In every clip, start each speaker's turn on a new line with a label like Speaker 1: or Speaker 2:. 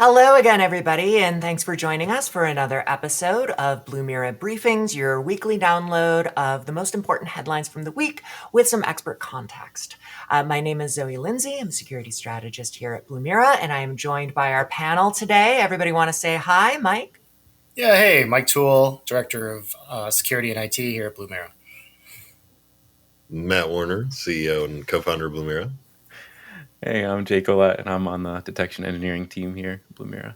Speaker 1: Hello again, everybody, and thanks for joining us for another episode of Blumira Briefings, your weekly download of the most important headlines from the week with some expert context. My name is Zoe Lindsay. I'm a security strategist here at Blumira, and I am joined by our panel today. Everybody want to say hi, Mike?
Speaker 2: Yeah, hey, Mike Toole, Director of Security and IT here at Blumira.
Speaker 3: Matt Warner, CEO and co-founder of Blumira.
Speaker 4: Hey, I'm Jake Olette, and I'm on the detection engineering team here at Blumira.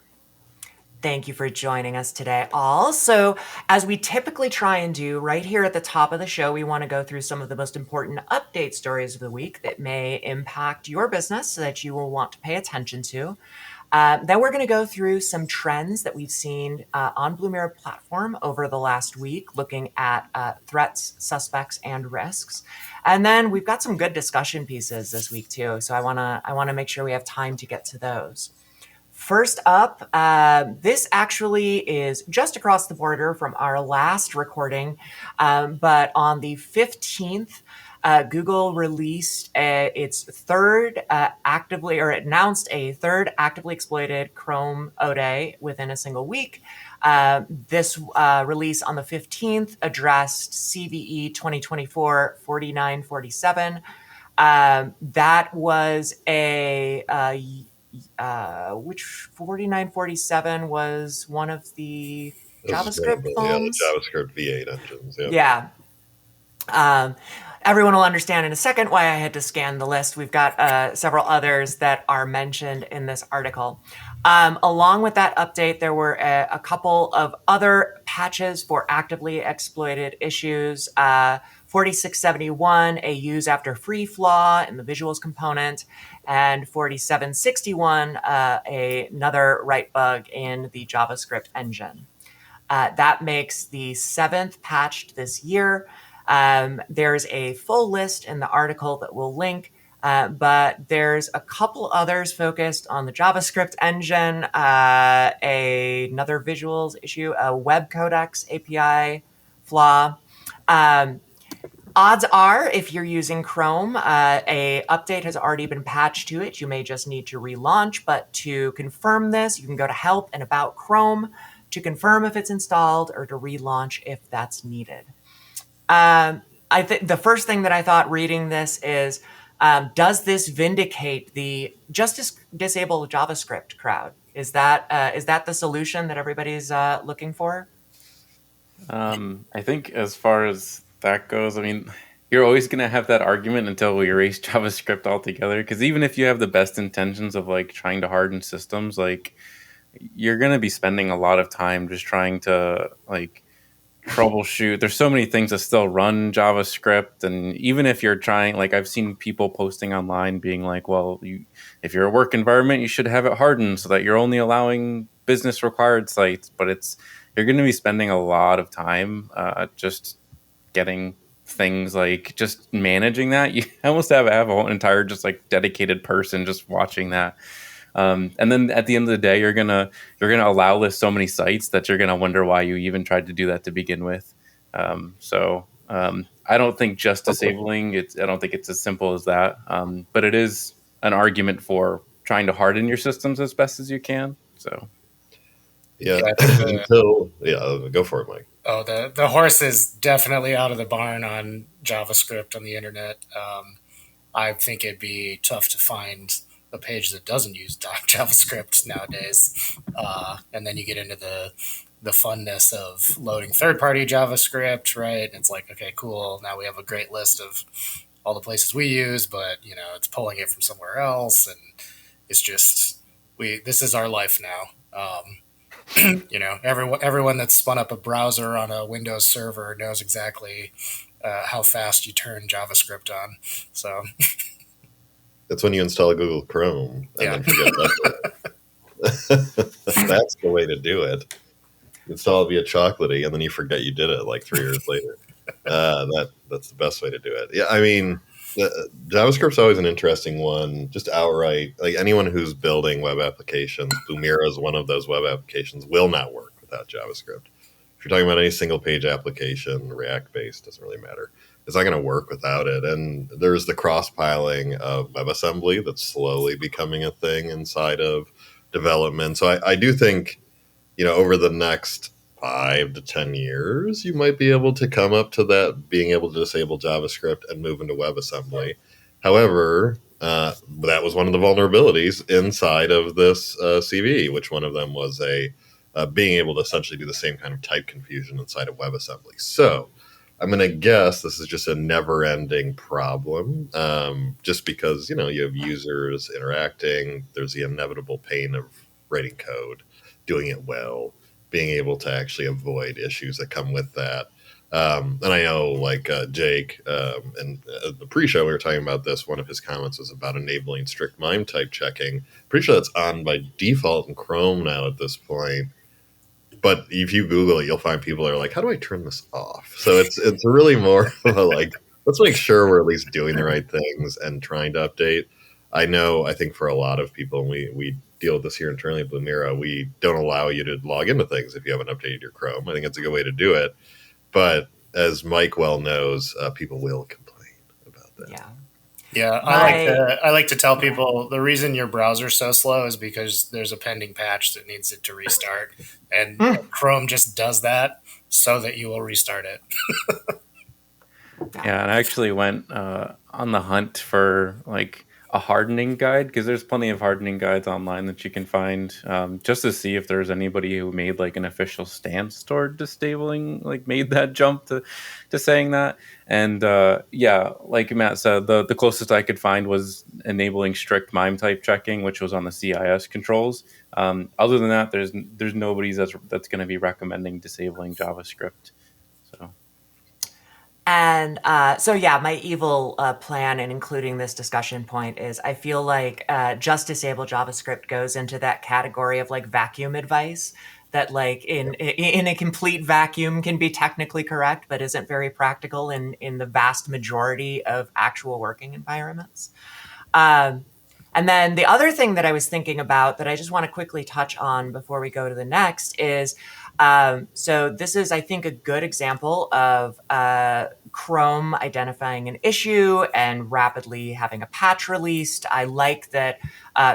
Speaker 1: Thank you for joining us today, all. So, as we typically try and do right here at the top of the show, we want to go through some of the most important update stories of the week that may impact your business so that you will want to pay attention to. Then we're going to go through some trends that we've seen on Blumira platform over the last week, looking at threats, suspects, and risks. And then we've got some good discussion pieces this week too. So I want to make sure we have time to get to those. First up, this actually is just across the border from our last recording, but on the 15th, Google released its third it announced a third actively exploited Chrome ODA within a single week. This release on the 15th addressed CVE 2024-4947. That was which 4947 was one of the JavaScript phones?
Speaker 3: Yeah, the JavaScript V8 engines.
Speaker 1: Yeah. Everyone will understand in a second why I had to scan the list. We've got several others that are mentioned in this article. Along with that update, there were a couple of other patches for actively exploited issues. 4671, a use after free flaw in the visuals component, and 4761, another write bug in the JavaScript engine. That makes the 7th patched this year. There's a full list in the article that we'll link, but there's a couple others focused on the JavaScript engine, another visuals issue, a web codecs API flaw. Odds are, if you're using Chrome, a update has already been patched to it. You may just need to relaunch, but to confirm this, you can go to Help and About Chrome to confirm if it's installed or to relaunch if that's needed. I think the first thing that I thought reading this is, does this vindicate the just disable JavaScript crowd? Is that the solution that everybody's looking for?
Speaker 4: I think as far as that goes, I mean, you're always going to have that argument until we erase JavaScript altogether. Because even if you have the best intentions of like trying to harden systems, like you're going to be spending a lot of time just trying to like troubleshoot. There's so many things that still run JavaScript, and even if you're trying, like I've seen people posting online being like, well, if you're a work environment, you should have it hardened so that you're only allowing business required sites. But you're going to be spending a lot of time just getting things like just managing that. You almost have a whole entire just like dedicated person just watching that. And then at the end of the day, you're gonna allow list so many sites that you're gonna wonder why you even tried to do that to begin with. I don't think just disabling I don't think it's as simple as that. But it is an argument for trying to harden your systems as best as you can. So
Speaker 3: yeah. Go for it, Mike.
Speaker 2: Oh, the horse is definitely out of the barn on JavaScript on the internet. I think it'd be tough to find a page that doesn't use JavaScript nowadays. And then you get into the funness of loading third-party JavaScript, right? It's like, okay, cool. Now we have a great list of all the places we use, but it's pulling it from somewhere else, and it's just this is our life now. Everyone that's spun up a browser on a Windows server knows exactly how fast you turn JavaScript on. So
Speaker 3: that's when you install Google Chrome and then forget about it. That's the way to do it. Install it via Chocolatey, and then you forget you did it like 3 years later. That's the best way to do it. Yeah, I mean, JavaScript's always an interesting one. Just outright, like anyone who's building web applications, Blumira is one of those web applications, will not work without JavaScript. If you're talking about any single page application, React-based, doesn't really matter. It's not going to work without it. And there's the cross-piling of WebAssembly that's slowly becoming a thing inside of development. So I do think, over the next 5 to 10 years, you might be able to come up to that, being able to disable JavaScript and move into WebAssembly. However, that was one of the vulnerabilities inside of this CV, which one of them was being able to essentially do the same kind of type confusion inside of WebAssembly. So I'm going to guess this is just a never-ending problem, just because, you have users interacting. There's the inevitable pain of writing code, doing it well, being able to actually avoid issues that come with that. And I know, like Jake, and the pre-show we were talking about this. One of his comments was about enabling strict MIME type checking. Pretty sure that's on by default in Chrome now at this point. But if you Google it, you'll find people are like, "How do I turn this off?" So it's really more of a like, let's make sure we're at least doing the right things and trying to update. I think for a lot of people, and we deal with this here internally at Blumira, we don't allow you to log into things if you haven't updated your Chrome. I think it's a good way to do it. But as Mike well knows, people will complain about that.
Speaker 1: Yeah.
Speaker 2: Yeah, I like to tell people the reason your browser's so slow is because there's a pending patch that needs it to restart, and Chrome just does that so that you will restart it.
Speaker 4: Yeah, and I actually went on the hunt for like a hardening guide, because there's plenty of hardening guides online that you can find, just to see if there's anybody who made like an official stance toward disabling, like made that jump to saying that. And yeah, like Matt said, the closest I could find was enabling strict MIME type checking, which was on the CIS controls. Other than that, there's nobody that's going to be recommending disabling JavaScript. So.
Speaker 1: And so, yeah, my evil plan in including this discussion point is I feel like just disable JavaScript goes into that category of like vacuum advice that like in a complete vacuum can be technically correct, but isn't very practical in the vast majority of actual working environments. And then the other thing that I was thinking about that I just want to quickly touch on before we go to the next is, so this is, I think, a good example of Chrome identifying an issue and rapidly having a patch released. I like that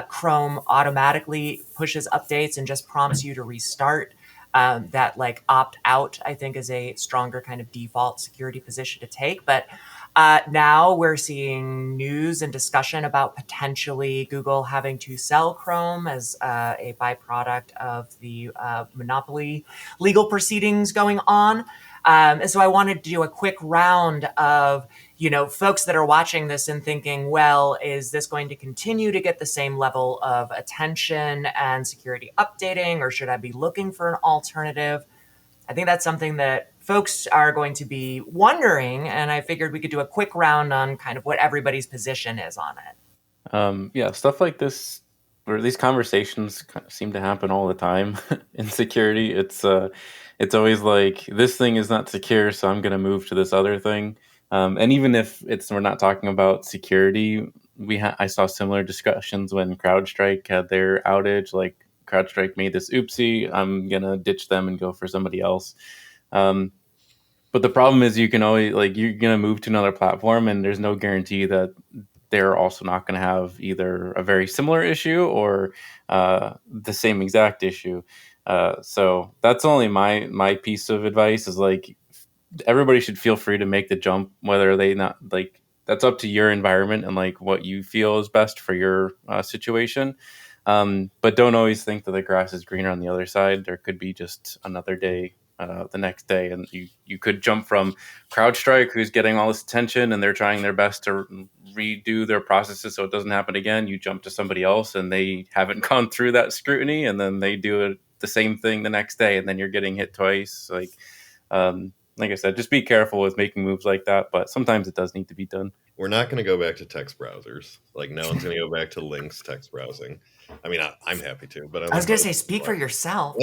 Speaker 1: Chrome automatically pushes updates and just prompts you to restart. That like opt out, I think, is a stronger kind of default security position to take. But now we're seeing news and discussion about potentially Google having to sell Chrome as a byproduct of the monopoly legal proceedings going on. And so I wanted to do a quick round of, folks that are watching this and thinking, well, is this going to continue to get the same level of attention and security updating, or should I be looking for an alternative? I think that's something that folks are going to be wondering, and I figured we could do a quick round on kind of what everybody's position is on it.
Speaker 4: Yeah, stuff like this, or these conversations seem to happen all the time in security. It's always like, this thing is not secure, so I'm going to move to this other thing. And even if we're not talking about security, I saw similar discussions when CrowdStrike had their outage. Like, CrowdStrike made this oopsie, I'm gonna ditch them and go for somebody else. But the problem is, you can always, like, you're gonna move to another platform, and there's no guarantee that they're also not going to have either a very similar issue or the same exact issue. So that's only my piece of advice, is like, everybody should feel free to make the jump, whether they not like, that's up to your environment and like what you feel is best for your situation. But don't always think that the grass is greener on the other side. There could be just another day, the next day, and you could jump from CrowdStrike, who's getting all this attention and they're trying their best to redo their processes so it doesn't happen again. You jump to somebody else and they haven't gone through that scrutiny, and then they do it the same thing the next day, and then you're getting hit twice. Like I said, just be careful with making moves like that, but sometimes it does need to be done.
Speaker 3: We're not going to go back to text browsers. Like, no one's going to go back to Link's text browsing. I mean, I'm happy to, but
Speaker 1: I was going to say, speak for yourself.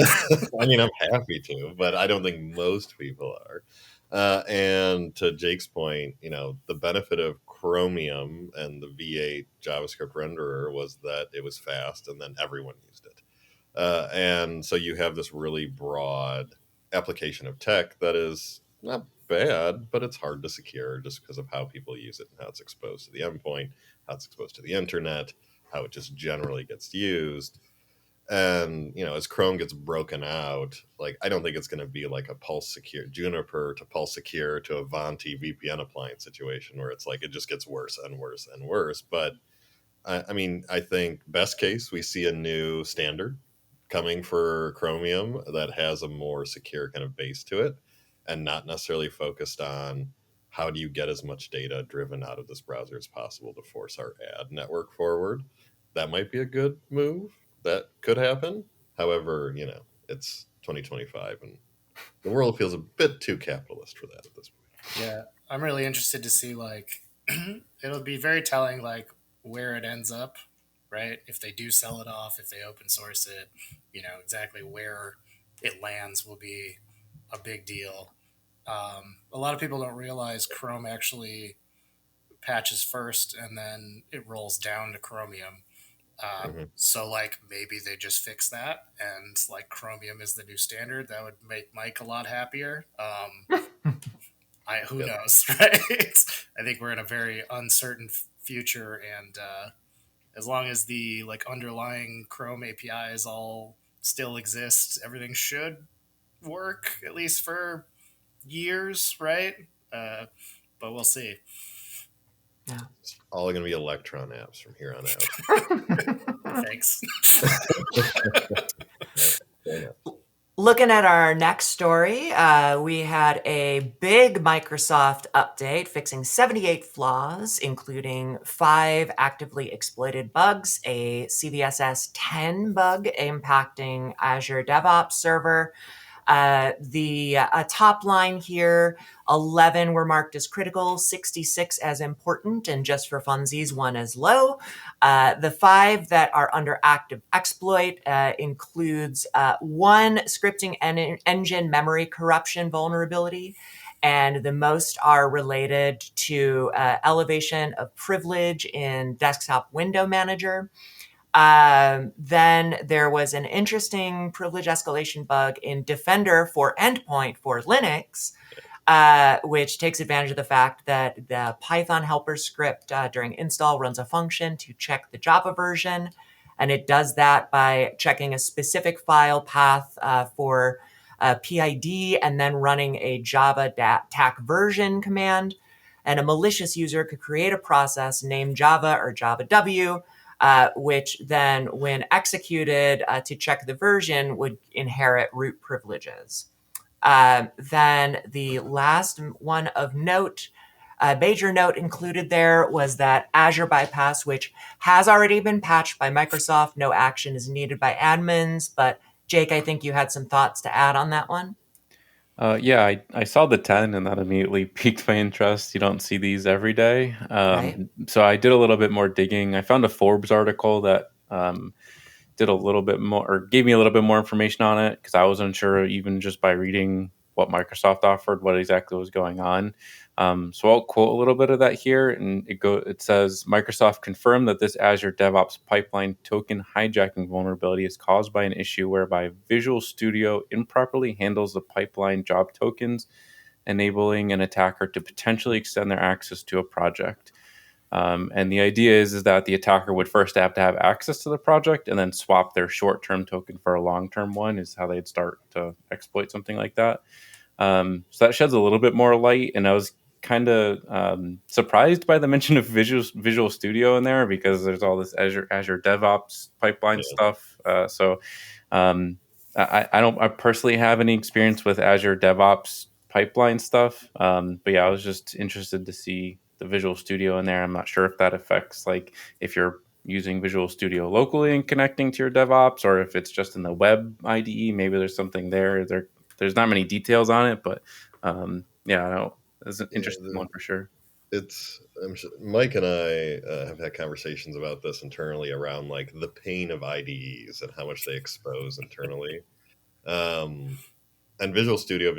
Speaker 3: I mean, I'm happy to, but I don't think most people are. And to Jake's point, the benefit of Chromium and the V8 JavaScript renderer was that it was fast, and then everyone used it. And so you have this really broad application of tech that is not bad, but it's hard to secure just because of how people use it and how it's exposed to the endpoint, how it's exposed to the internet, how it just generally gets used. And, as Chrome gets broken out, like, I don't think it's going to be like a Pulse Secure, Juniper to Pulse Secure to Avanti VPN appliance situation where it's like it just gets worse and worse and worse. But I think best case, we see a new standard coming for Chromium that has a more secure kind of base to it and not necessarily focused on how do you get as much data driven out of this browser as possible to force our ad network forward. That might be a good move. That could happen. However, it's 2025 and the world feels a bit too capitalist for that at this point.
Speaker 2: Yeah, I'm really interested to see, like, it'll be very telling, like, where it ends up, right? If they do sell it off, if they open source it, exactly where it lands will be a big deal. A lot of people don't realize Chrome actually patches first and then it rolls down to Chromium. So, like, maybe they just fix that and, like, Chromium is the new standard. That would make Mike a lot happier. Who knows, right? I think we're in a very uncertain future, and as long as the, like, underlying Chrome APIs all still exist, everything should work at least for years, right? But we'll see.
Speaker 1: Yeah.
Speaker 3: It's all going to be Electron apps from here on out.
Speaker 2: Thanks.
Speaker 1: Looking at our next story, we had a big Microsoft update fixing 78 flaws, including 5 actively exploited bugs, a CVSS 10 bug impacting Azure DevOps Server. The top line here, 11 were marked as critical, 66 as important, and just for funsies, 1 as low. The 5 that are under active exploit includes 1 scripting engine memory corruption vulnerability, and the most are related to elevation of privilege in desktop window manager. Then there was an interesting privilege escalation bug in Defender for Endpoint for Linux, which takes advantage of the fact that the Python helper script during install runs a function to check the Java version. And it does that by checking a specific file path for PID and then running a Java tac version command. And a malicious user could create a process named Java or Java W, which then, when executed to check the version, would inherit root privileges. Then the last one of note, major note included there was that Azure bypass, which has already been patched by Microsoft. No action is needed by admins. But Jake, I think you had some thoughts to add on that one.
Speaker 4: Yeah, I saw the 10 and that immediately piqued my interest. You don't see these every day.
Speaker 1: Right.
Speaker 4: So I did a little bit more digging. I found a Forbes article that did a little bit more, or gave me a little bit more information on it, because I was unsure, even just by reading what Microsoft offered, what exactly was going on. So I'll quote a little bit of that here, and it says, Microsoft confirmed that this Azure DevOps pipeline token hijacking vulnerability is caused by an issue whereby Visual Studio improperly handles the pipeline job tokens, enabling an attacker to potentially extend their access to a project. And the idea is that the attacker would first have to have access to the project and then swap their short-term token for a long-term one, is how they'd start to exploit something like that. So that sheds a little bit more light, and I was kind of surprised by the mention of Visual Studio in there, because there's all this Azure DevOps pipeline stuff. I personally have any experience with Azure DevOps pipeline stuff, but yeah, I was just interested to see the Visual Studio in there. I'm not sure if that affects, like, if you're using Visual Studio locally and connecting to your DevOps, or if it's just in the web IDE. Maybe there's something there. There's not many details on it, but yeah, I know it's an interesting one for sure.
Speaker 3: I'm sure Mike and I have had conversations about this internally around, like, the pain of IDEs and how much they expose internally. And Visual Studio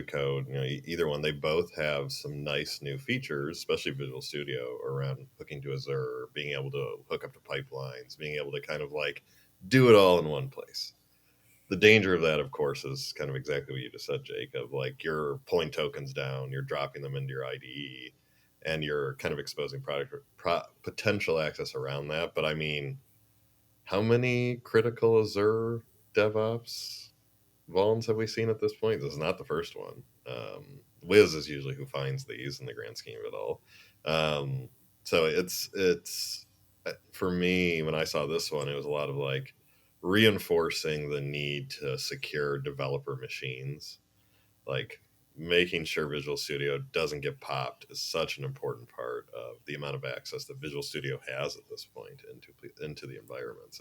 Speaker 3: Code, either one, they both have some nice new features, especially Visual Studio, around hooking to Azure, being able to hook up to pipelines, being able to kind of, like, do it all in one place. The danger of that, of course, is kind of exactly what you just said, Jake, of, like, you're pulling tokens down, you're dropping them into your IDE, and you're kind of exposing potential access around that. But I mean, how many critical Azure DevOps vulns have we seen at this point? This is not the first one. Wiz is usually who finds these in the grand scheme of it all. So it's for me, when I saw this one, it was a lot of like reinforcing the need to secure developer machines. Like making sure Visual Studio doesn't get popped is such an important part of the amount of access that Visual Studio has at this point into the environments.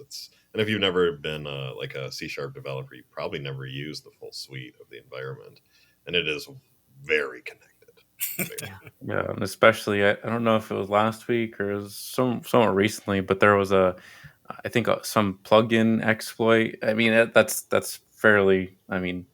Speaker 3: And if you've never been like a C# developer, you probably never used the full suite of the environment, and it is very connected.
Speaker 4: Yeah, and especially I don't know if it was last week or it was somewhat recently, but there was I think some plugin exploit. I mean that's fairly. I mean,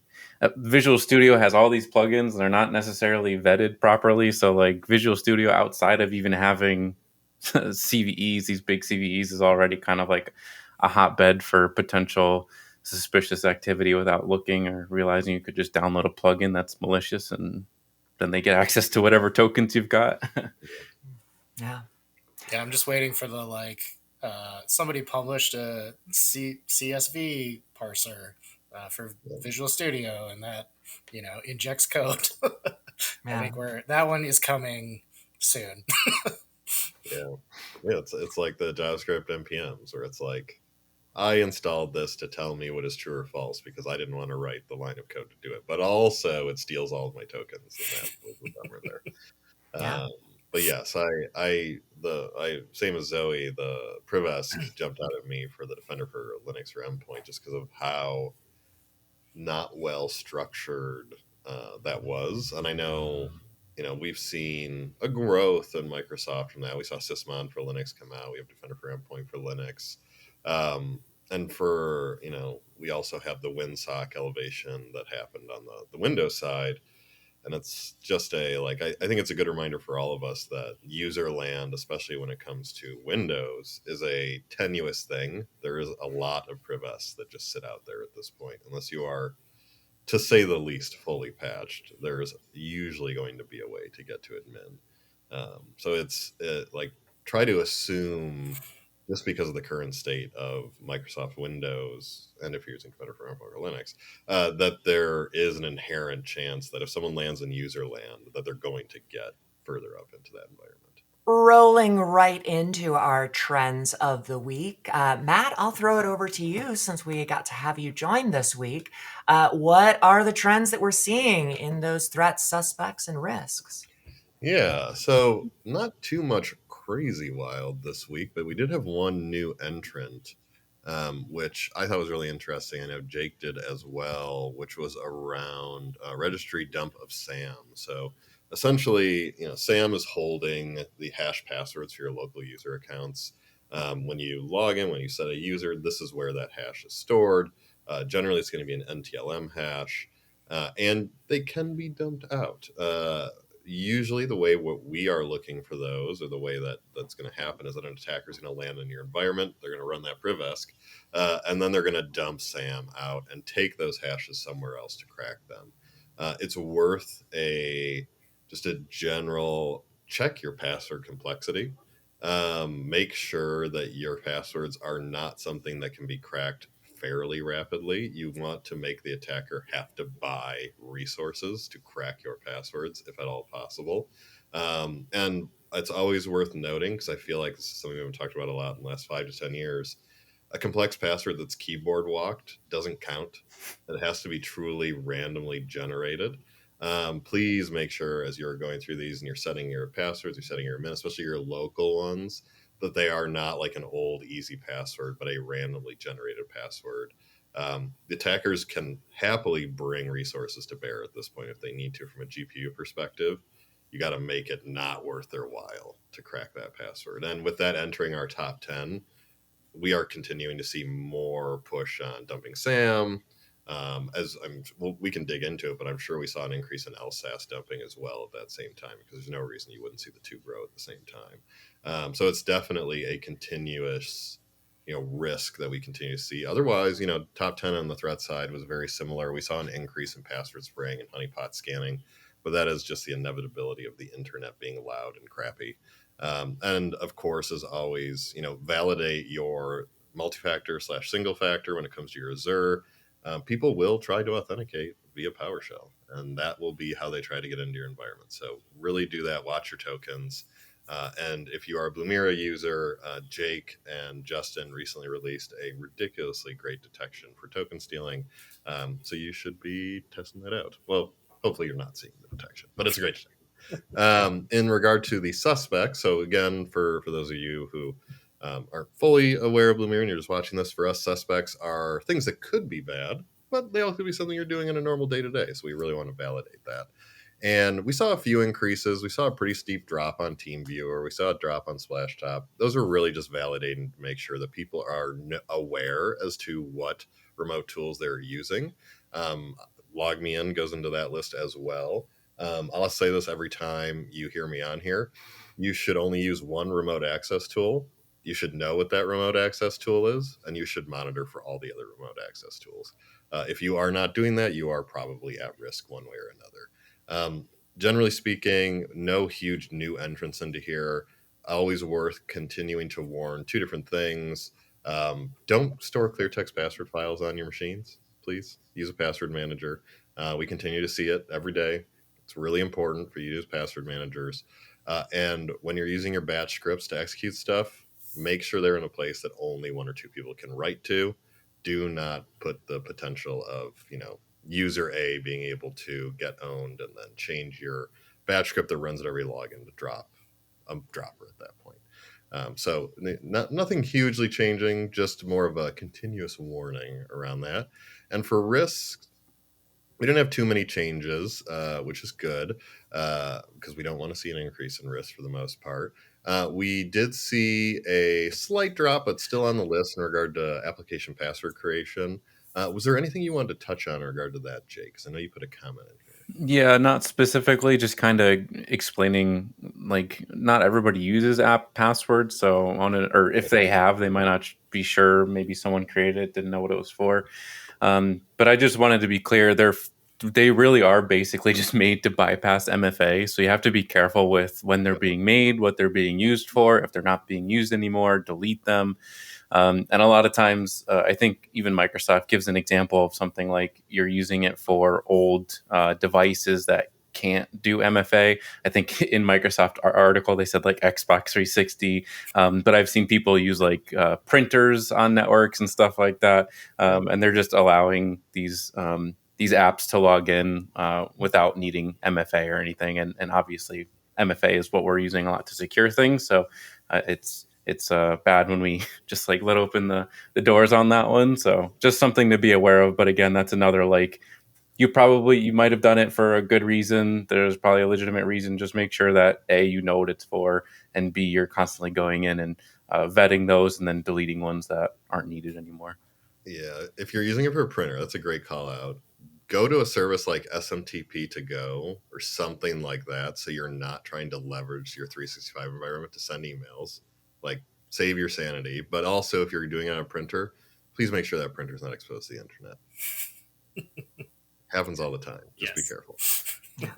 Speaker 4: Visual Studio has all these plugins, and they're not necessarily vetted properly. So like Visual Studio, outside of even having CVEs, these big CVEs, is already kind of like a hotbed for potential suspicious activity without looking or realizing you could just download a plugin that's malicious, and then they get access to whatever tokens you've got.
Speaker 1: Yeah.
Speaker 2: Yeah, I'm just waiting for the somebody published a CSV parser for Visual Studio, and that injects code. I think that one is coming soon.
Speaker 3: Yeah, it's like the JavaScript npms where it's like, I installed this to tell me what is true or false because I didn't want to write the line of code to do it, but also it steals all of my tokens, and that was the bummer there.
Speaker 1: Yeah.
Speaker 3: But yes, I same as Zoe, the Privesk jumped out at me for the Defender for Linux or Endpoint just because of how not well structured that was. And I know, we've seen a growth in Microsoft from that. We saw Sysmon for Linux come out. We have Defender for Endpoint for Linux. And for, we also have the WinSock elevation that happened on the Windows side. And it's just I think it's a good reminder for all of us that user land, especially when it comes to Windows, is a tenuous thing. There is a lot of privests that just sit out there at this point. Unless you are, to say the least, fully patched, there's usually going to be a way to get to admin. So it's like, try to assume, just because of the current state of Microsoft Windows, and if you're using Defender for Endpoint or Linux, that there is an inherent chance that if someone lands in user land, that they're going to get further up into that environment.
Speaker 1: Rolling right into our trends of the week. Matt, I'll throw it over to you since we got to have you join this week. What are the trends that we're seeing in those threats, suspects, and risks?
Speaker 3: Yeah, so not too much crazy wild this week, but we did have one new entrant, which I thought was really interesting. I know Jake did as well, which was around registry dump of SAM. So essentially, SAM is holding the hash passwords for your local user accounts. When you log in, when you set a user, this is where that hash is stored. Generally, it's going to be an NTLM hash, and they can be dumped out. Usually the way what we are looking for those, or the way that's going to happen, is that an attacker is going to land in your environment. They're going to run that Privesk, and then they're going to dump SAM out and take those hashes somewhere else to crack them. It's worth just a general check your password complexity. Make sure that your passwords are not something that can be cracked fairly rapidly. You want to make the attacker have to buy resources to crack your passwords, if at all possible. And it's always worth noting, because I feel like this is something we haven't talked about a lot in the last 5 to 10 years. A complex password that's keyboard walked doesn't count. It has to be truly randomly generated. Please make sure, as you're going through these and you're setting your passwords, you're setting your admin, especially your local ones, that they are not like an old easy password, but a randomly generated password. The attackers can happily bring resources to bear at this point if they need to from a GPU perspective. You got to make it not worth their while to crack that password. And with that entering our top 10, we are continuing to see more push on dumping SAM. We can dig into it, but I'm sure we saw an increase in LSAS dumping as well at that same time, because there's no reason you wouldn't see the two grow at the same time. So it's definitely a continuous, risk that we continue to see. Otherwise, top 10 on the threat side was very similar. We saw an increase in password spraying and honeypot scanning, but that is just the inevitability of the internet being loud and crappy. And of course, as always, validate your multi-factor / single factor when it comes to your Azure, people will try to authenticate via PowerShell, and that will be how they try to get into your environment. So really do that. Watch your tokens. And if you are a Blumira user, Jake and Justin recently released a ridiculously great detection for token stealing. So you should be testing that out. Well, hopefully you're not seeing the detection, but it's a great detection. In regard to the suspects, so again, for those of you who aren't fully aware of Blumira and you're just watching this, for us, suspects are things that could be bad, but they also could be something you're doing in a normal day-to-day. So we really want to validate that. And we saw a few increases. We saw a pretty steep drop on TeamViewer. We saw a drop on Splashtop. Those are really just validating to make sure that people are aware as to what remote tools they're using. LogMeIn goes into that list as well. I'll say this every time you hear me on here. You should only use one remote access tool. You should know what that remote access tool is, and you should monitor for all the other remote access tools. If you are not doing that, you are probably at risk one way or another. Generally speaking, no huge new entrants into here. Always worth continuing to warn two different things. Don't store clear text password files on your machines, please. Use a password manager. We continue to see it every day. It's really important for you to use password managers. And when you're using your batch scripts to execute stuff, make sure they're in a place that only one or two people can write to. Do not put the potential of, user A being able to get owned and then change your batch script that runs at every login to drop a dropper at that point. So nothing hugely changing, just more of a continuous warning around that. And for risks, we didn't have too many changes, which is good, because we don't want to see an increase in risk for the most part. We did see a slight drop, but still on the list in regard to application password creation. Was there anything you wanted to touch on in regard to that, Jake? Because I know you put a comment in here.
Speaker 4: Yeah, not specifically, just kind of explaining, like, not everybody uses app passwords. So or if they have, they might not be sure. Maybe someone created it, didn't know what it was for. But I just wanted to be clear, they really are basically just made to bypass MFA. So you have to be careful with when they're being made, what they're being used for. If they're not being used anymore, delete them. And a lot of times, I think even Microsoft gives an example of something like you're using it for old devices that can't do MFA. I think in Microsoft article they said like Xbox 360, but I've seen people use like printers on networks and stuff like that, and they're just allowing these apps to log in without needing MFA or anything. And obviously MFA is what we're using a lot to secure things, so it's bad when we just like let open the doors on that one. So just something to be aware of. But again, that's another, like, you might have done it for a good reason. There's probably a legitimate reason. Just make sure that A, you know what it's for, and B, you're constantly going in and vetting those and then deleting ones that aren't needed anymore.
Speaker 3: Yeah, if you're using it for a printer, that's a great call out. Go to a service like SMTP to go or something like that, so you're not trying to leverage your 365 environment to send emails. Like, save your sanity. But also, if you're doing it on a printer, please make sure that printer's not exposed to the internet. Happens all the time. Just be careful.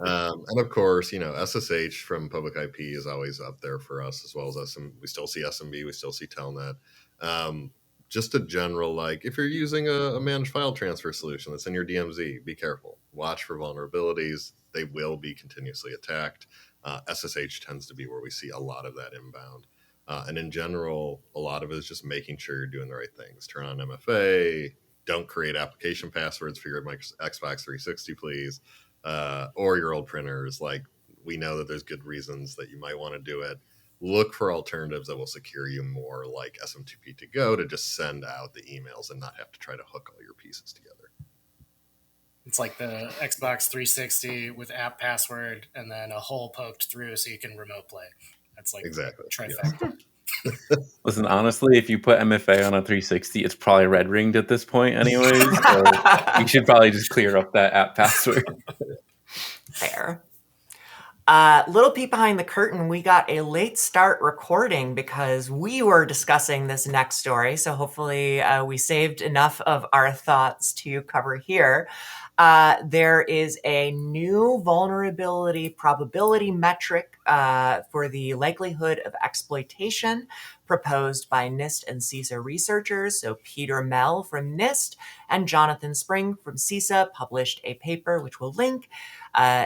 Speaker 3: And of course, SSH from public IP is always up there for us, as well as we still see SMB, we still see Telnet. Just a general, like, if you're using a managed file transfer solution that's in your DMZ, be careful. Watch for vulnerabilities. They will be continuously attacked. SSH tends to be where we see a lot of that inbound. And in general, a lot of it is just making sure you're doing the right things. Turn on MFA. Don't create application passwords for your Xbox 360, please. Or your old printers. Like, we know that there's good reasons that you might want to do it. Look for alternatives that will secure you more, like SMTP to go, to just send out the emails and not have to try to hook all your pieces together.
Speaker 2: It's like the Xbox 360 with app password and then a hole poked through so you can remote play. That's like
Speaker 3: exactly
Speaker 2: trifecta.
Speaker 3: Yeah.
Speaker 4: Listen, honestly, if you put MFA on a 360, it's probably red ringed at this point anyways. So you should probably just clear up that app password.
Speaker 1: Fair. Little peek behind the curtain, we got a late start recording because we were discussing this next story. So hopefully we saved enough of our thoughts to cover here. There is a new vulnerability probability metric for the likelihood of exploitation proposed by NIST and CISA researchers. So Peter Mell from NIST and Jonathan Spring from CISA published a paper, which we'll link,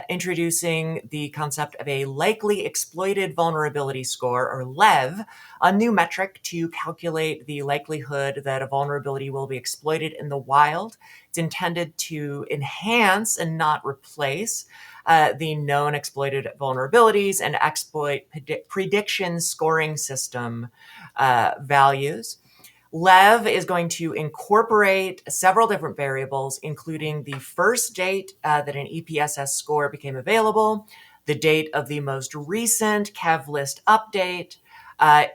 Speaker 1: introducing the concept of a likely exploited vulnerability score, or LEV, a new metric to calculate the likelihood that a vulnerability will be exploited in the wild. It's intended to enhance and not replace the known exploited vulnerabilities and exploit prediction scoring system values. LEV is going to incorporate several different variables, including the first date that an EPSS score became available, the date of the most recent KEV list update,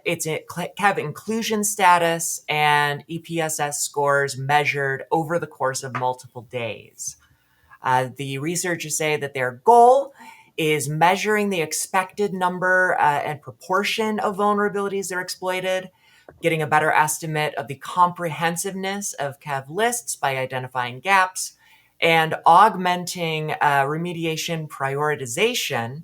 Speaker 1: its KEV inclusion status, and EPSS scores measured over the course of multiple days. The researchers say that their goal is measuring the expected number and proportion of vulnerabilities that are exploited, getting a better estimate of the comprehensiveness of KEV lists by identifying gaps, and augmenting remediation prioritization.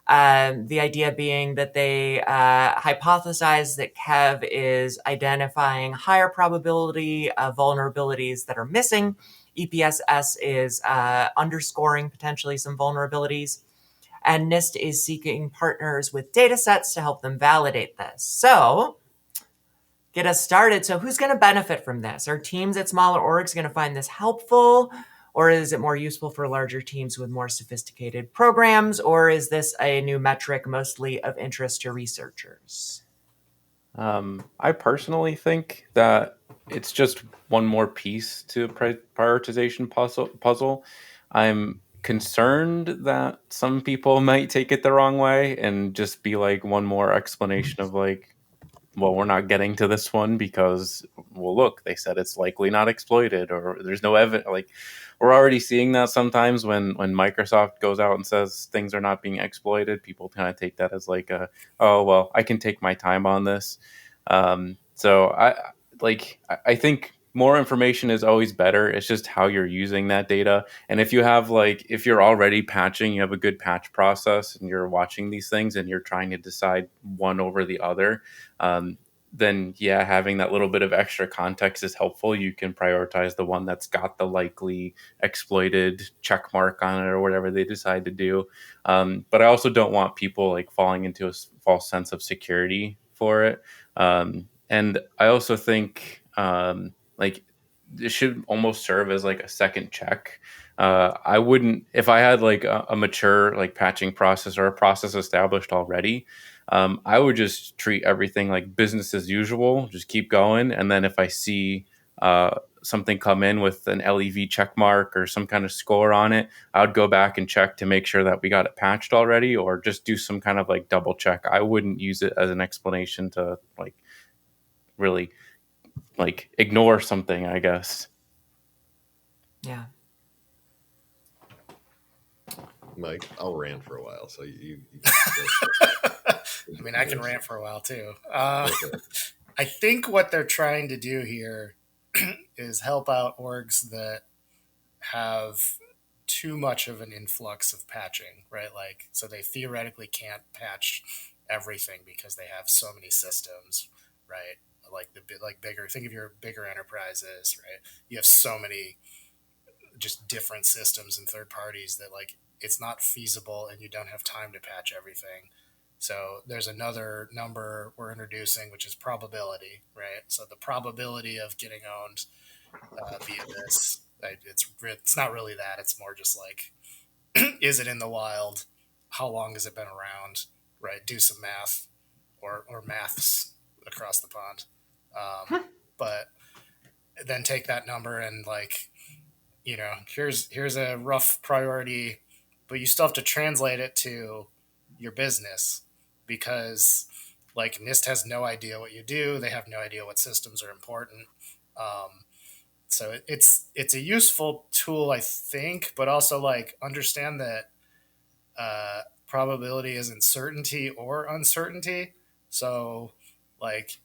Speaker 1: The idea being that they hypothesize that KEV is identifying higher probability of vulnerabilities that are missing. EPSS is underscoring potentially some vulnerabilities. And NIST is seeking partners with data sets to help them validate this. So, get us started. So who's going to benefit from this? Are teams at smaller orgs going to find this helpful? Or is it more useful for larger teams with more sophisticated programs? Or is this a new metric mostly of interest to researchers?
Speaker 4: I personally think that it's just one more piece to a prioritization puzzle. I'm concerned that some people might take it the wrong way and just be like one more explanation of like, well, we're not getting to this one because, well, look, they said it's likely not exploited, or there's no evidence. Like, we're already seeing that sometimes when Microsoft goes out and says things are not being exploited, people kind of take that as like oh, well, I can take my time on this. So I think more information is always better. It's just how you're using that data. And if you have if you're already patching, you have a good patch process and you're watching these things and you're trying to decide one over the other, then yeah, having that little bit of extra context is helpful. You can prioritize the one that's got the likely exploited check mark on it or whatever they decide to do. But I also don't want people falling into a false sense of security for it. And I also think it should almost serve as a second check. I wouldn't, if I had a mature patching process or a process established already, I would just treat everything like business as usual, just keep going. And then if I see something come in with an LEV check mark or some kind of score on it, I would go back and check to make sure that we got it patched already, or just do some kind of double check. I wouldn't use it as an explanation to really ignore something, I guess.
Speaker 1: Yeah.
Speaker 3: Mike, I'll rant for a while. So you
Speaker 2: I mean, I can rant for a while too. I think what they're trying to do here is help out orgs that have too much of an influx of patching, right? So they theoretically can't patch everything because they have so many systems, right? Bigger. Think of your bigger enterprises, right? You have so many just different systems and third parties that it's not feasible, and you don't have time to patch everything. So there's another number we're introducing, which is probability, right? So the probability of getting owned via this, it's not really that. It's more just is it in the wild? How long has it been around? Right? Do some math or maths across the pond. But then take that number and here's a rough priority, but you still have to translate it to your business, because NIST has no idea what you do. They have no idea what systems are important. So it's a useful tool, I think, but also understand that probability isn't certainty or uncertainty. So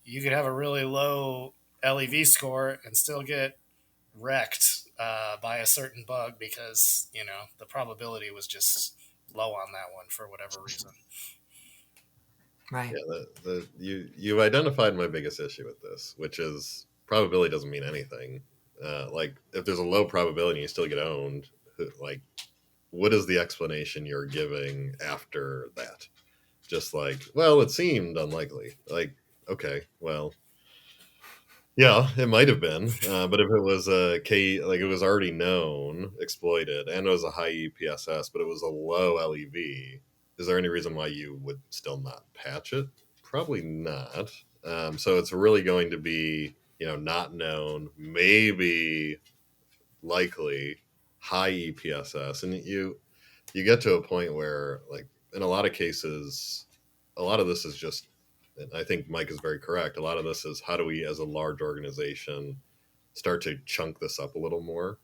Speaker 2: you could have a really low LEV score and still get wrecked by a certain bug because the probability was just low on that one for whatever reason.
Speaker 1: Right.
Speaker 3: Yeah, you identified my biggest issue with this, which is probability doesn't mean anything. Like if there's a low probability and you still get owned, like what is the explanation you're giving after that? Just like, well, it seemed unlikely. Like, okay, well, yeah, it might have been, but if it was a like it was already known, exploited, and it was a high EPSS, but it was a low LEV, is there any reason why you would still not patch it? Probably not. So it's really going to be, not known, maybe likely high EPSS, and you get to a point where, like, in a lot of cases, a lot of this is just, and I think Mike is very correct, a lot of this is how do we as a large organization start to chunk this up a little more.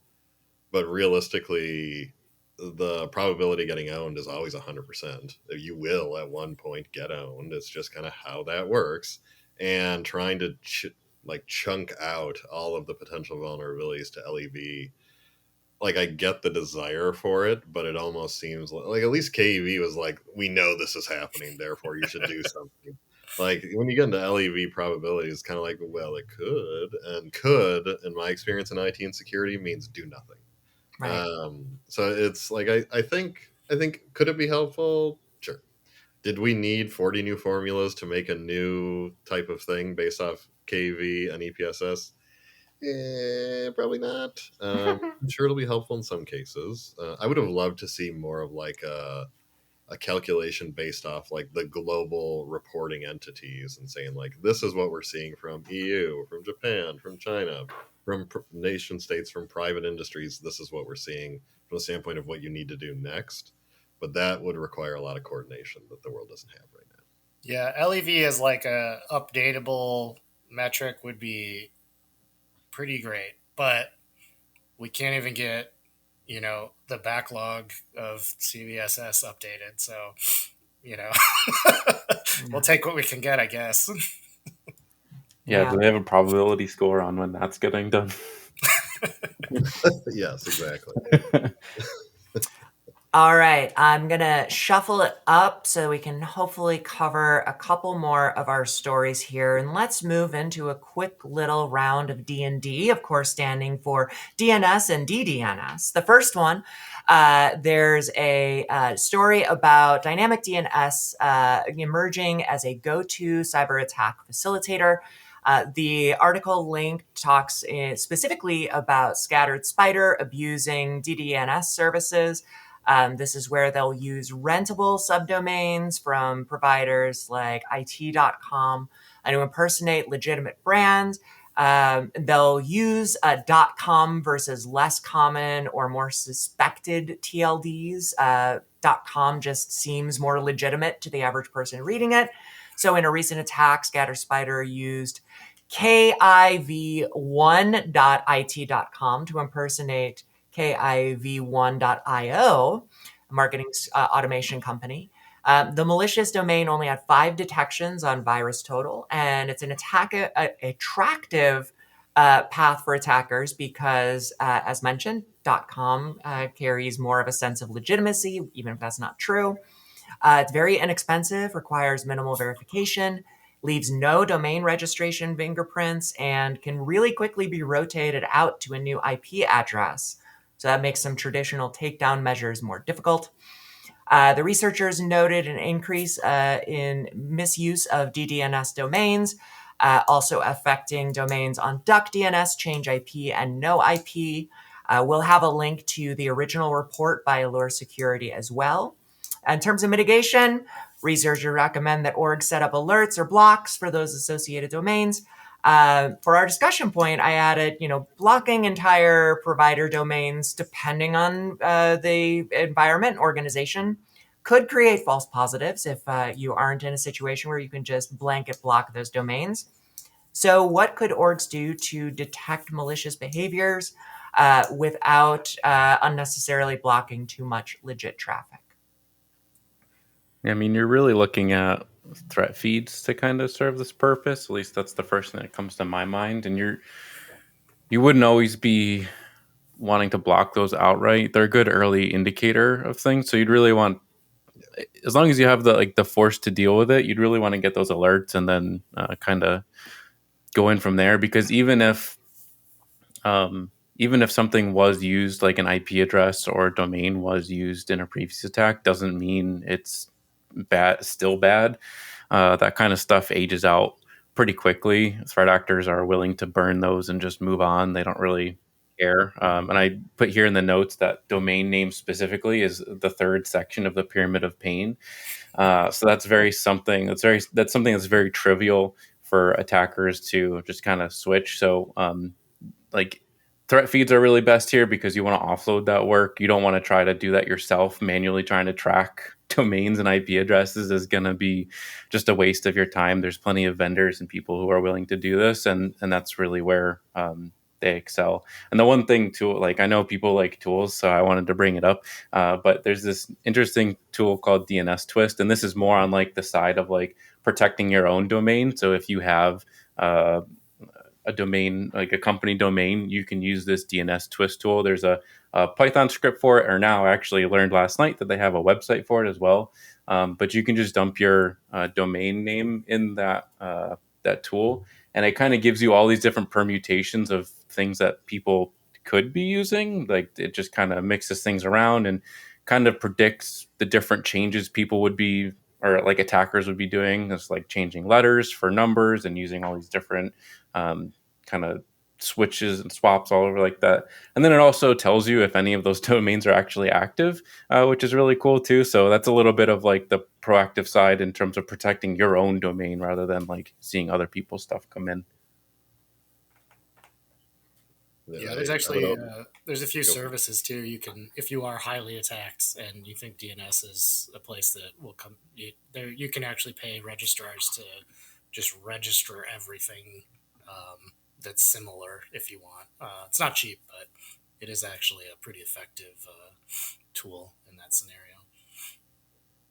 Speaker 3: But realistically, the probability of getting owned is always 100%. You will at one point get owned. It's just kind of how that works. And trying to chunk out all of the potential vulnerabilities to LEV, like, I get the desire for it, but it almost seems like at least KEV was like, we know this is happening, therefore you should do something. Like when you get into LEV probability, it's kind of like, well, it could, and could, in my experience in IT and security, means do nothing.
Speaker 1: Right.
Speaker 3: So it's like I think could it be helpful? Sure. Did we need 40 new formulas to make a new type of thing based off KV and EPSS? Probably not. I'm sure it'll be helpful in some cases. I would have loved to see more of like a calculation based off like the global reporting entities and saying like, this is what we're seeing from EU, from Japan, from China, from nation states, from private industries. This is what we're seeing from the standpoint of what you need to do next. But that would require a lot of coordination that the world doesn't have right now.
Speaker 2: Yeah, LEV as like a updatable metric would be pretty great, but we can't even get the backlog of CVSS updated. So we'll take what we can get, I guess.
Speaker 4: Yeah, do they have a probability score on when that's getting done?
Speaker 3: Yes, exactly.
Speaker 1: All right, I'm gonna shuffle it up so we can hopefully cover a couple more of our stories here, and let's move into a quick little round of D&D, of course, standing for DNS and DDNS. The first one, there's a story about dynamic DNS emerging as a go-to cyber attack facilitator. The article link talks specifically about Scattered Spider abusing DDNS services. This is where they'll use rentable subdomains from providers like it.com to impersonate legitimate brands. They'll use .com versus less common or more suspected TLDs. .com just seems more legitimate to the average person reading it. So in a recent attack, Scatter Spider used kiv1.it.com to impersonate kiv1.io, a marketing automation company. The malicious domain only had 5 detections on VirusTotal, and it's an attractive path for attackers because, as mentioned, .com carries more of a sense of legitimacy, even if that's not true. It's very inexpensive, requires minimal verification, leaves no domain registration fingerprints, and can really quickly be rotated out to a new IP address. So that makes some traditional takedown measures more difficult. The researchers noted an increase in misuse of DDNS domains, also affecting domains on DuckDNS, Change IP, and No IP. We'll have a link to the original report by Allure Security as well. In terms of mitigation, researchers recommend that orgs set up alerts or blocks for those associated domains. For our discussion point, I added, blocking entire provider domains, depending on the environment and organization, could create false positives if you aren't in a situation where you can just blanket block those domains. So what could orgs do to detect malicious behaviors without unnecessarily blocking too much legit traffic?
Speaker 4: I mean, you're really looking at threat feeds to kind of serve this purpose. At least that's the first thing that comes to my mind. And you wouldn't always be wanting to block those outright. They're a good early indicator of things. So you'd really want as long as you have the force to deal with it, you'd really want to get those alerts and then kind of go in from there. Because even if something was used, like an IP address or a domain was used in a previous attack, doesn't mean it's still bad. That kind of stuff ages out pretty quickly. Threat actors are willing to burn those and just move on. They don't really care. And I put here in the notes that domain name specifically is the third section of the pyramid of pain. So that's something that's very trivial for attackers to just kind of switch. So like threat feeds are really best here because you want to offload that work. You don't want to try to do that yourself. Manually trying to track domains and IP addresses is going to be just a waste of your time. There's plenty of vendors and people who are willing to do this, and that's really where they excel. And the one thing too, like I know people like tools, so I wanted to bring it up. But there's this interesting tool called DNS Twist, and this is more on like the side of like protecting your own domain. So if you have a domain, like a company domain, you can use this DNS Twist tool. There's a Python script for it, or now I actually learned last night that they have a website for it as well. But you can just dump your domain name in that tool, and it kind of gives you all these different permutations of things that people could be using. Like it just kind of mixes things around and kind of predicts the different changes people would be, or like attackers would be doing. It's like changing letters for numbers and using all these different kind of switches and swaps all over like that. And then it also tells you if any of those domains are actually active, which is really cool too. So that's a little bit of like the proactive side in terms of protecting your own domain rather than like seeing other people's stuff come in.
Speaker 2: Yeah, there's actually there's a few services too. You can, if you are highly attacked and you think DNS is a place that will come, you can actually pay registrars to just register everything that's similar if you want. It's not cheap, but it is actually a pretty effective tool in that scenario.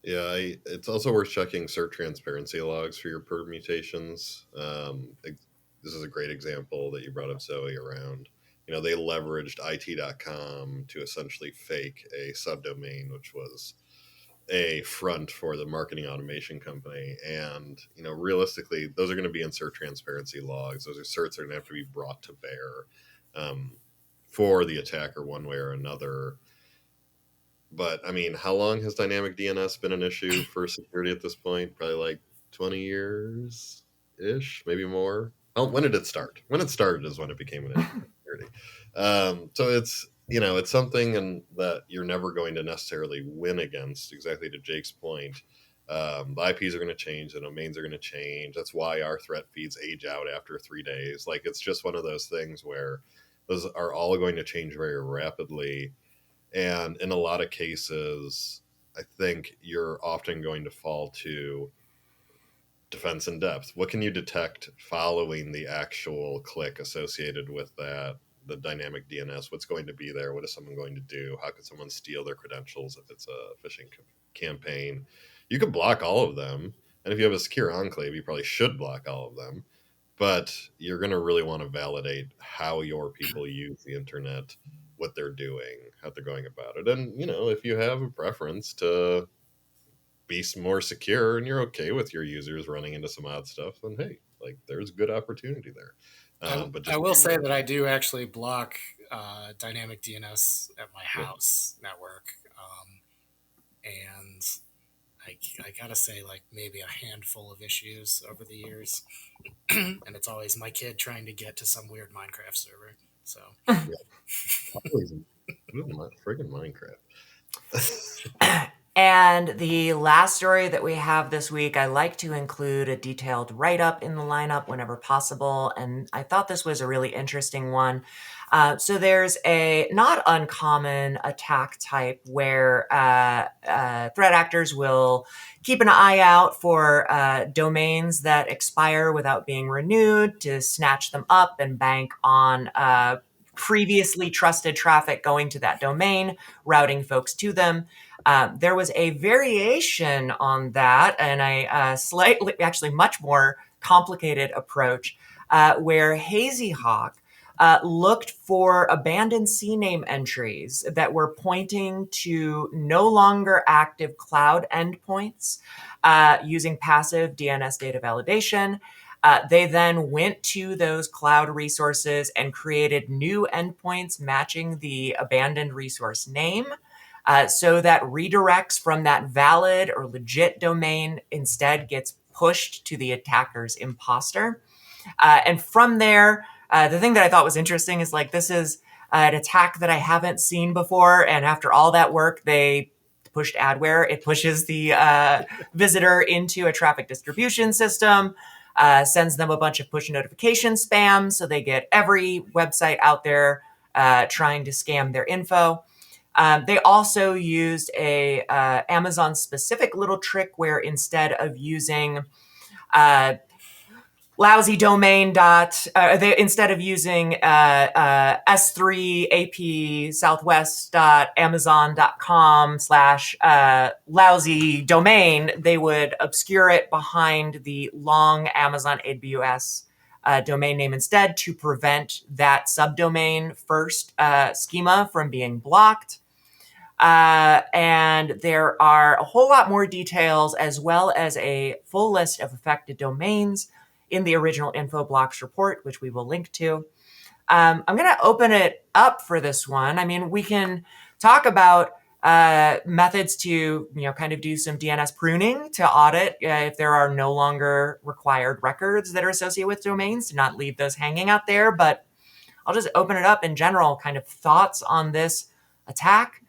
Speaker 3: Yeah, it's also worth checking cert transparency logs for your permutations. This is a great example that you brought up, Zoe, around, they leveraged it.com to essentially fake a subdomain, which was a front for the marketing automation company. And, realistically, those are going to be in cert transparency logs. Those are certs that are going to have to be brought to bear for the attacker one way or another. But, I mean, how long has dynamic DNS been an issue for security at this point? Probably like 20 years-ish, maybe more. Well, when did it start? When it started is when it became an issue for security. So it's something that you're never going to necessarily win against, exactly to Jake's point. The IPs are going to change, the domains are going to change. That's why our threat feeds age out after 3 days. Like, it's just one of those things where those are all going to change very rapidly. And in a lot of cases, I think you're often going to fall to defense in depth. What can you detect following the actual click associated with that? The dynamic DNS, what's going to be there? What is someone going to do? How could someone steal their credentials if it's a phishing campaign? You could block all of them. And if you have a secure enclave, you probably should block all of them. But you're going to really want to validate how your people use the internet, what they're doing, how they're going about it. And, if you have a preference to be more secure and you're okay with your users running into some odd stuff, then hey, like there's good opportunity there.
Speaker 2: But I will say that I do actually block dynamic DNS at my house network. And I gotta say, like, maybe a handful of issues over the years. And it's always my kid trying to get to some weird Minecraft server. So,
Speaker 3: always friggin' Minecraft.
Speaker 1: And the last story that we have this week, I like to include a detailed write-up in the lineup whenever possible. And I thought this was a really interesting one. So there's a not uncommon attack type where threat actors will keep an eye out for domains that expire without being renewed to snatch them up and bank on previously trusted traffic going to that domain, routing folks to them. There was a variation on that and a slightly, actually much more complicated approach where Hazy Hawk looked for abandoned CNAME entries that were pointing to no longer active cloud endpoints using passive DNS data validation. They then went to those cloud resources and created new endpoints matching the abandoned resource name. So that redirects from that valid or legit domain instead gets pushed to the attacker's imposter. And from there, the thing that I thought was interesting is like, this is an attack that I haven't seen before. And after all that work, they pushed adware. It pushes the visitor into a traffic distribution system, sends them a bunch of push notification spam. So they get every website out there trying to scam their info. They also used a Amazon specific little trick where instead of using lousy domain instead of using S3 AP southwest.amazon.com/lousy domain, they would obscure it behind the long Amazon AWS domain name instead to prevent that subdomain first schema from being blocked. And there are a whole lot more details as well as a full list of affected domains in the original InfoBlocks report, which we will link to. I'm going to open it up for this one. I mean, we can talk about methods to, kind of do some DNS pruning to audit if there are no longer required records that are associated with domains, to not leave those hanging out there. But I'll just open it up in general, kind of thoughts on this attack.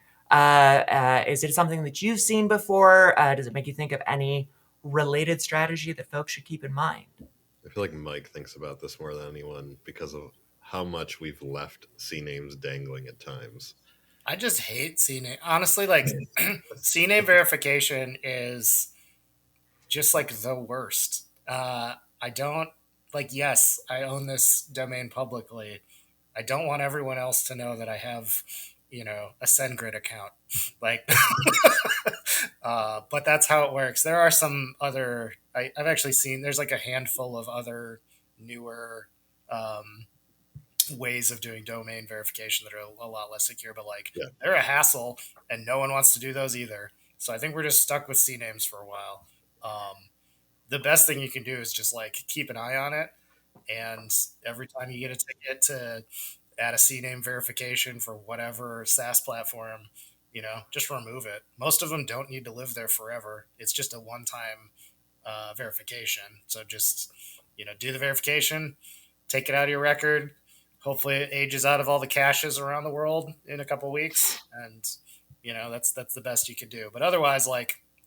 Speaker 1: Is it something that you've seen before? Does it make you think of any related strategy that folks should keep in mind?
Speaker 3: I feel like Mike thinks about this more than anyone because of how much we've left CNAMEs dangling at times.
Speaker 2: I just hate CNAME. Honestly, like CNAME verification is just like the worst. I don't yes, I own this domain publicly. I don't want everyone else to know that I have, a SendGrid account. Like, but that's how it works. There are some other, I've actually seen, there's like a handful of other newer ways of doing domain verification that are a lot less secure, but they're a hassle and no one wants to do those either. So I think we're just stuck with CNAMEs for a while. The best thing you can do is just keep an eye on it. And every time you get a ticket to add a CNAME verification for whatever SaaS platform, just remove it. Most of them don't need to live there forever. It's just a one-time verification. So just, do the verification, take it out of your record. Hopefully it ages out of all the caches around the world in a couple of weeks. And, that's the best you can do. But otherwise,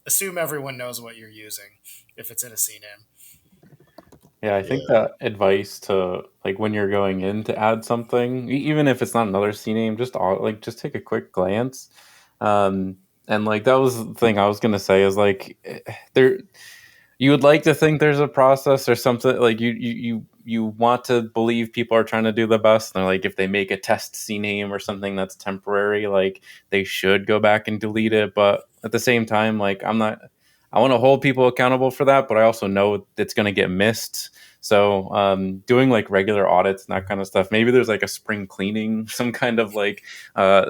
Speaker 2: assume everyone knows what you're using if it's in a CNAME.
Speaker 4: Yeah, I think that advice to when you're going in to add something, even if it's not another CNAME, just take a quick glance. And that was the thing I was gonna say is there. You would like to think there's a process or something you want to believe people are trying to do the best. And if they make a test CNAME or something that's temporary, they should go back and delete it. But at the same time, I want to hold people accountable for that, but I also know it's going to get missed. So doing regular audits and that kind of stuff. Maybe there's a spring cleaning, some kind of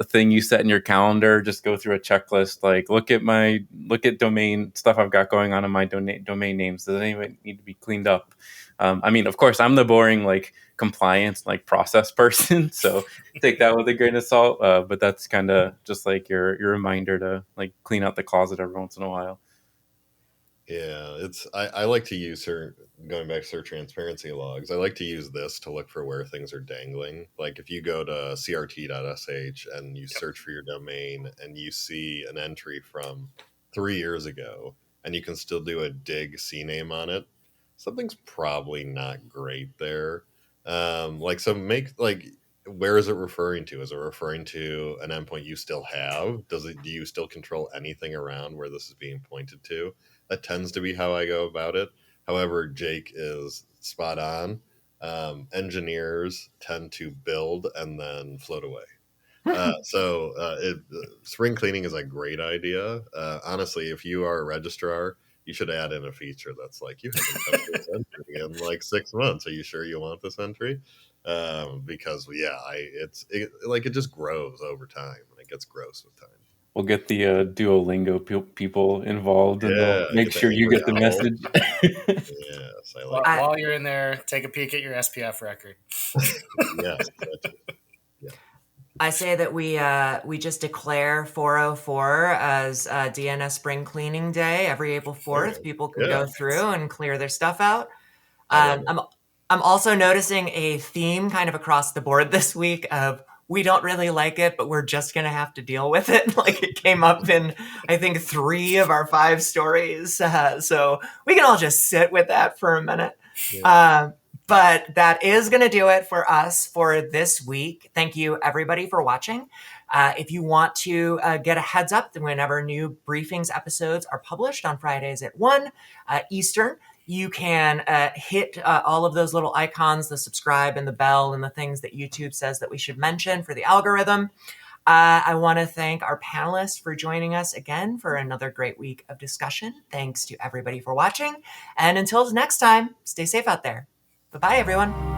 Speaker 4: thing you set in your calendar. Just go through a checklist. Look at domain stuff I've got going on in my domain names. Does anything need to be cleaned up? I mean, of course, I'm the boring compliance process person, so take that with a grain of salt. But that's kind of just your reminder to clean out the closet every once in a while.
Speaker 3: Yeah, I like to use going back to search transparency logs. I like to use this to look for where things are dangling. Like if you go to crt.sh and you search for your domain and you see an entry from 3 years ago and you can still do a dig CNAME on it, something's probably not great there. Where is it referring to? Is it referring to an endpoint you still have? Do you still control anything around where this is being pointed to? That tends to be how I go about it. However, Jake is spot on. Engineers tend to build and then float away. Spring cleaning is a great idea. Honestly, if you are a registrar, you should add in a feature that's you haven't touched this entry in 6 months. Are you sure you want this entry? because it just grows over time and it gets gross with time.
Speaker 4: We'll get the Duolingo people involved, and they'll
Speaker 3: Yeah,
Speaker 4: make
Speaker 3: get the
Speaker 4: sure you
Speaker 3: angry
Speaker 4: get the
Speaker 3: owl.
Speaker 4: message.
Speaker 3: Yes, I
Speaker 2: While,
Speaker 3: like that.
Speaker 2: while you're in there, take a peek at your SPF record.
Speaker 3: Yes,
Speaker 1: I say that we just declare 404 as DNS Spring Cleaning Day every April 4th.
Speaker 3: Okay.
Speaker 1: People can
Speaker 3: Yeah.
Speaker 1: go through and clear their stuff out.
Speaker 3: I love it.
Speaker 1: I'm also noticing a theme kind of across the board this week of we don't really like it, but we're just going to have to deal with it. Like it came up in, I think, 3 of our 5 stories. So we can all just sit with that for a minute.
Speaker 3: Yeah.
Speaker 1: But that is going to do it for us for this week. Thank you, everybody, for watching. If you want to get a heads up whenever new Briefings episodes are published on Fridays at 1 Eastern, you can hit all of those little icons, the subscribe and the bell and the things that YouTube says that we should mention for the algorithm. I want to thank our panelists for joining us again for another great week of discussion. Thanks to everybody for watching. And until next time, stay safe out there. Bye-bye, everyone.